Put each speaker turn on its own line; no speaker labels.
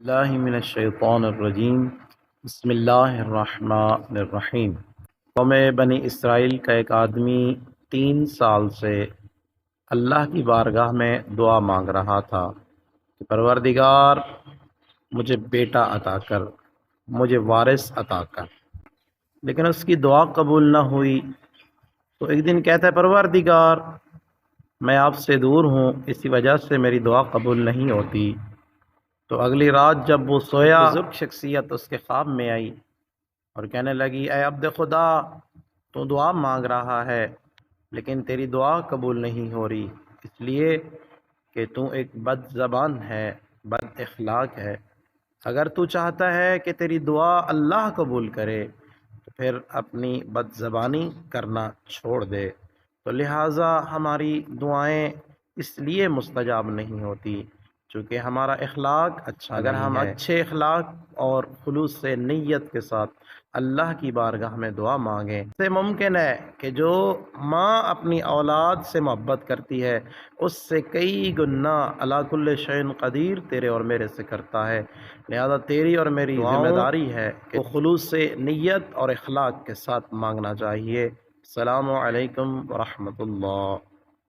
اللہ من الشیطان الرجیم بسم اللہ الرحمن الرحیم۔ قوم بنی اسرائیل کا ایک آدمی 3 سال سے اللہ کی بارگاہ میں دعا مانگ رہا تھا کہ پروردگار مجھے بیٹا عطا کر، مجھے وارث عطا کر، لیکن اس کی دعا قبول نہ ہوئی۔ تو ایک دن کہتا ہے پروردگار میں آپ سے دور ہوں، اسی وجہ سے میری دعا قبول نہیں ہوتی۔ تو اگلی رات جب وہ سویا، بزرگ شخصیت اس کے خواب میں آئی اور کہنے لگی اے عبد خدا، تو دعا مانگ رہا ہے لیکن تیری دعا قبول نہیں ہو رہی، اس لیے کہ تو ایک بد زبان ہے، بد اخلاق ہے۔ اگر تو چاہتا ہے کہ تیری دعا اللہ قبول کرے تو پھر اپنی بد زبانی کرنا چھوڑ دے۔ تو لہٰذا ہماری دعائیں اس لیے مستجاب نہیں ہوتی چونکہ ہمارا اخلاق اچھا نہیں ہے۔ اگر ہم اچھے اخلاق اور خلوص سے نیت کے ساتھ اللہ کی بارگاہ میں دعا مانگیں، اس سے ممکن ہے کہ جو ماں اپنی اولاد سے محبت کرتی ہے اس سے کئی گنا علی کل شیء قدیر تیرے اور میرے سے کرتا ہے۔ لہذا تیری اور میری ذمہ داری ہے کہ خلوص سے نیت اور اخلاق کے ساتھ مانگنا چاہیے۔ السلام علیکم ورحمۃ اللہ۔